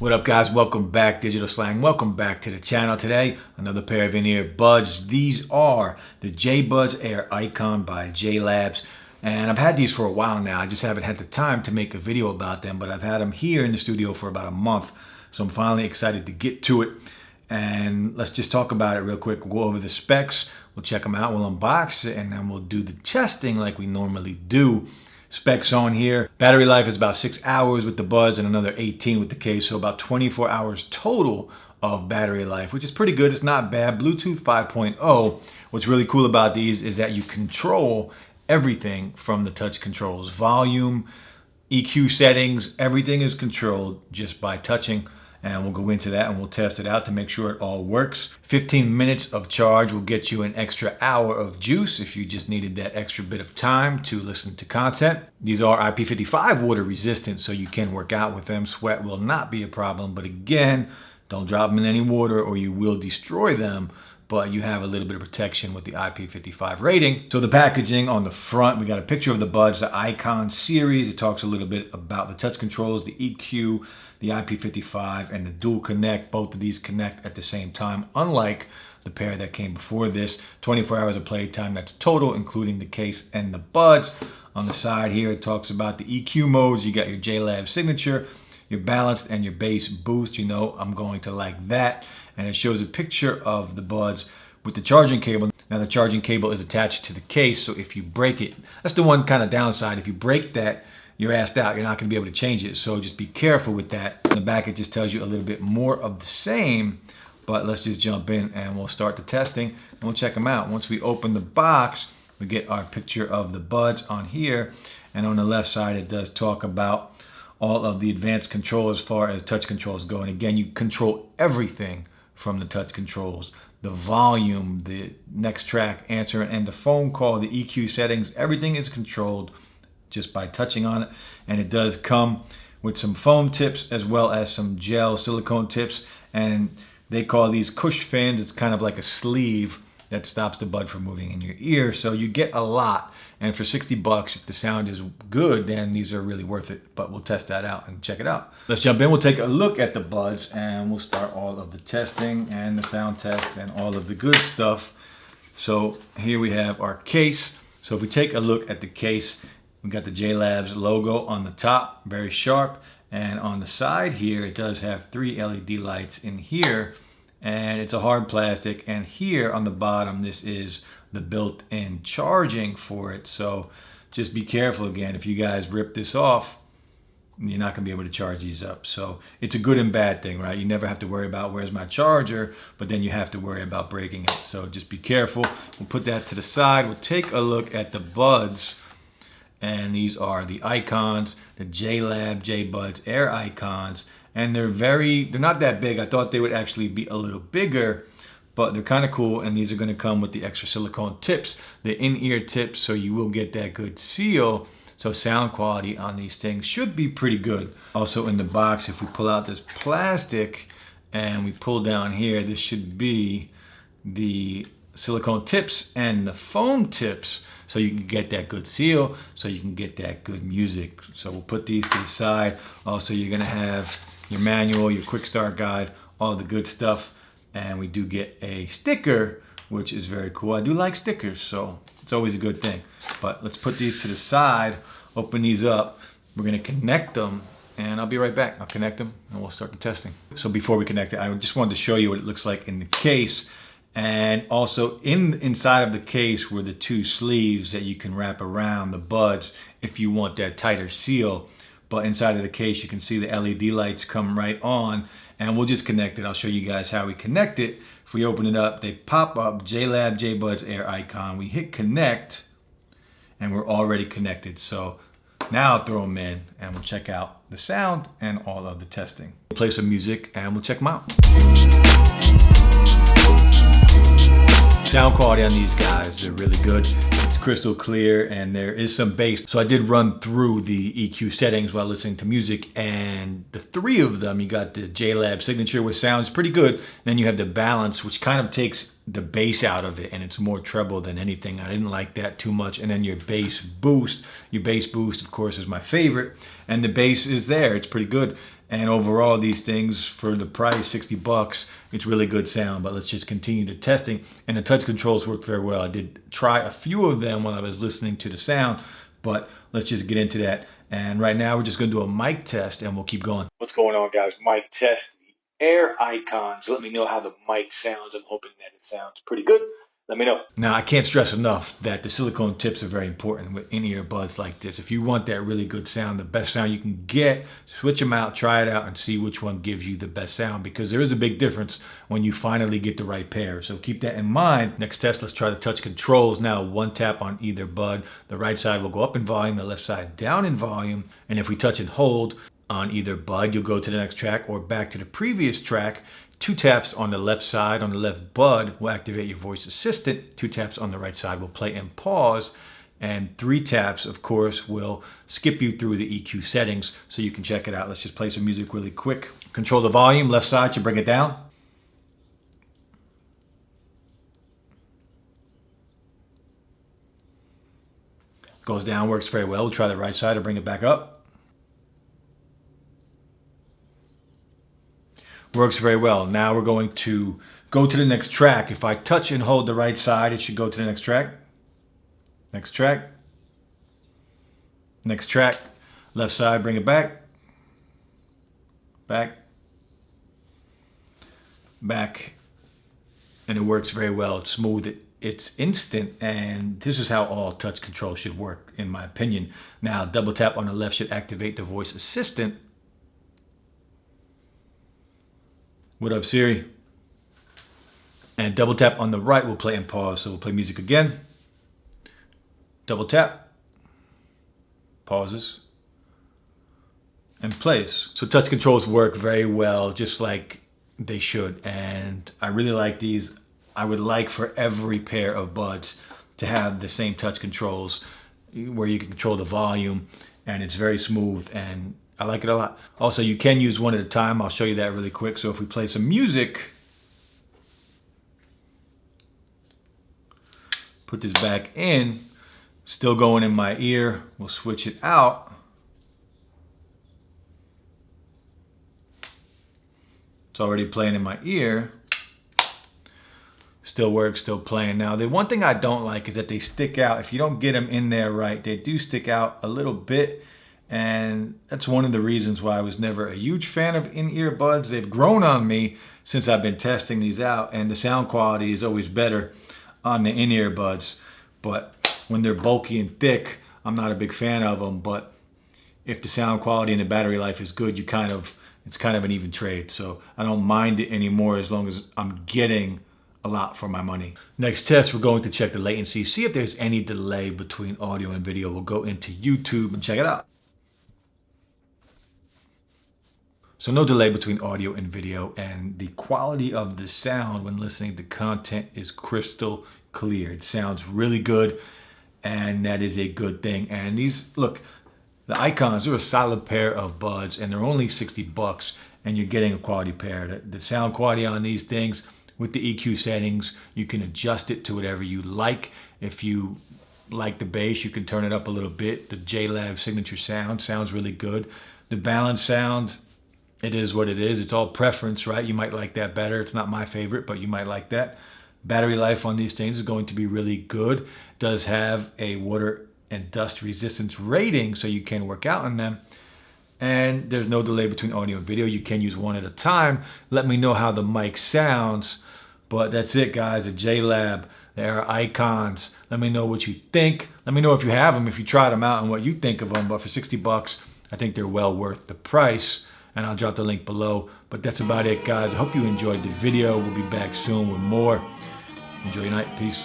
What up, guys? Welcome back, Digital Slang. Welcome back to the channel. Today, another pair of in-ear buds. These are the JBuds Air Icon by JLAB. And I've had these for a while now. I just haven't had the time to make a video about them, but I've had them here in the studio for about a month. So I'm finally excited to get to it. And let's just talk about it real quick. We'll go over the specs. We'll check them out. We'll unbox it, and then we'll do the testing like we normally do. Specs on here. Battery life is about 6 hours with the buds and another 18 with the case, so about 24 hours total of battery life, which is pretty good. It's not bad. Bluetooth 5.0. What's really cool about these is that you control everything from the touch controls. Volume, EQ settings, everything is controlled just by touching. And we'll go into that and we'll test it out to make sure it all works. 15 minutes of charge will get you an extra hour of juice if you just needed that extra bit of time to listen to content. These are IP55 water resistant, so you can work out with them. Sweat will not be a problem, but again, don't drop them in any water or you will destroy them. But you have a little bit of protection with the IP55 rating. So the packaging on the front, we got a picture of the buds, the Icon series. It talks a little bit about the touch controls, the EQ, the IP55, and the dual connect. Both of these connect at the same time, unlike the pair that came before this. 24 hours of playtime, that's total, including the case and the buds. On the side here, it talks about the EQ modes. You got your JLAB signature, your balanced, and your bass boost. You know I'm going to like that. And it shows a picture of the buds with the charging cable. Now the charging cable is attached to the case, so if you break it, that's the one kind of downside. If you break that, you're assed out. You're not going to be able to change it, so just be careful with that. In the back, it just tells you a little bit more of the same, but let's just jump in and we'll start the testing and we'll check them out. Once we open the box, we get our picture of the buds on here, and on the left side, it does talk about all of the advanced control as far as touch controls go. And again, you control everything from the touch controls. The volume, the next track, answer, and the phone call, the EQ settings, everything is controlled just by touching on it. And it does come with some foam tips as well as some gel silicone tips. And they call these cush fins. It's kind of like a sleeve that stops the bud from moving in your ear. So you get a lot. And for 60 bucks, if the sound is good, then these are really worth it. But we'll test that out and check it out. Let's jump in. We'll take a look at the buds and we'll start all of the testing and the sound test and all of the good stuff. So here we have our case. So if we take a look at the case, we got the JLAB's logo on the top, very sharp. And on the side here, it does have 3 LED lights in here. And it's a hard plastic, and here on the bottom, this is the built-in charging for it. So just be careful. Again, if you guys rip this off, you're not gonna be able to charge these up. So it's a good and bad thing, right? You never have to worry about where's my charger, but then you have to worry about breaking it. So just be careful. We'll put that to the side. We'll take a look at the buds, and these are the Icons, the JLAB JBuds Air Icons. And they're not that big. I thought they would actually be a little bigger, but they're kind of cool. And these are going to come with the extra silicone tips, the in-ear tips, so you will get that good seal. So sound quality on these things should be pretty good. Also in the box, if we pull out this plastic and we pull down here, this should be the silicone tips and the foam tips, so you can get that good seal, so you can get that good music. So we'll put these to the side. Also, you're gonna have your manual, your quick start guide, all the good stuff. And we do get a sticker, which is very cool. I do like stickers, so it's always a good thing. But let's put these to the side, open these up. We're gonna connect them, and I'll be right back. I'll connect them and we'll start the testing. So before we connect it, I just wanted to show you what it looks like in the case. And also inside of the case were the 2 sleeves that you can wrap around the buds if you want that tighter seal. But inside of the case, you can see the LED lights come right on, and we'll just connect it. I'll show you guys how we connect it. If we open it up, they pop up, JLAB JBuds Air Icon. We hit connect, and we're already connected. So now I'll throw them in, and we'll check out the sound and all of the testing. We'll play some music, and we'll check them out. Sound quality on these guys, they're really good. It's crystal clear and there is some bass. So I did run through the EQ settings while listening to music, and the 3 of them, you got the JLAB signature, which sounds pretty good. Then you have the balance, which kind of takes the bass out of it, and it's more treble than anything. I didn't like that too much. And then your bass boost, of course, is my favorite. And the bass is there, it's pretty good. And overall, these things, for the price, 60 bucks, it's really good sound. But let's just continue the testing. And the touch controls work very well. I did try a few of them while I was listening to the sound, but let's just get into that. And right now, we're just going to do a mic test, and we'll keep going. What's going on, guys? Mic test. The Air icons. Let me know how the mic sounds. I'm hoping that it sounds pretty good. Let me know. Now, I can't stress enough that the silicone tips are very important with in-ear buds like this. If you want that really good sound, the best sound you can get, switch them out, try it out, and see which one gives you the best sound, because there is a big difference when you finally get the right pair. So keep that in mind. Next test, let's try the touch controls. Now, one tap on either bud. The right side will go up in volume, the left side down in volume. And if we touch and hold on either bud, you'll go to the next track or back to the previous track. 2 taps on the left side, on the left bud, will activate your voice assistant. 2 taps on the right side will play and pause. And 3 taps, of course, will skip you through the EQ settings so you can check it out. Let's just play some music really quick. Control the volume, left side to bring it down. Goes down, works very well. We'll try the right side to bring it back up. Works very well. Now we're going to go to the next track. If I touch and hold the right side, it should go to the next track. Next track. Next track. Left side, bring it back. Back. Back. And it works very well. It's smooth. It's instant. And this is how all touch control should work, in my opinion. Now, double tap on the left should activate the voice assistant. What up, Siri? And double tap on the right will play and pause. So we'll play music again. Double tap. Pauses. And plays. So touch controls work very well, just like they should. And I really like these. I would like for every pair of buds to have the same touch controls where you can control the volume, and it's very smooth, and I like it a lot. Also, you can use one at a time. I'll show you that really quick. So if we play some music, put this back in, still going in my ear. We'll switch it out. It's already playing in my ear. Still works, still playing. Now, the one thing I don't like is that they stick out. If you don't get them in there right, they do stick out a little bit. And that's one of the reasons why I was never a huge fan of in-ear buds. They've grown on me since I've been testing these out, and the sound quality is always better on the in-ear buds. But when they're bulky and thick, I'm not a big fan of them. But if the sound quality and the battery life is good, it's kind of an even trade. So I don't mind it anymore as long as I'm getting a lot for my money. Next test, we're going to check the latency, see if there's any delay between audio and video. We'll go into YouTube and check it out. So no delay between audio and video, and the quality of the sound when listening to content is crystal clear. It sounds really good, and that is a good thing. And these, look, the icons, they're a solid pair of buds, and they're only 60 bucks, and you're getting a quality pair. The sound quality on these things, with the EQ settings, you can adjust it to whatever you like. If you like the bass, you can turn it up a little bit. The JLAB signature sound sounds really good. The balance sound, it is what it is. It's all preference, right? You might like that better. It's not my favorite, but you might like that. Battery life on these things is going to be really good. It does have a water and dust resistance rating, so you can work out on them. And there's no delay between audio and video. You can use one at a time. Let me know how the mic sounds. But that's it, guys. The JLAB, the Air icons. Let me know what you think. Let me know if you have them, if you tried them out, and what you think of them. But for 60 bucks, I think they're well worth the price. And I'll drop the link below. But that's about it, guys. I hope you enjoyed the video. We'll be back soon with more. Enjoy your night. Peace.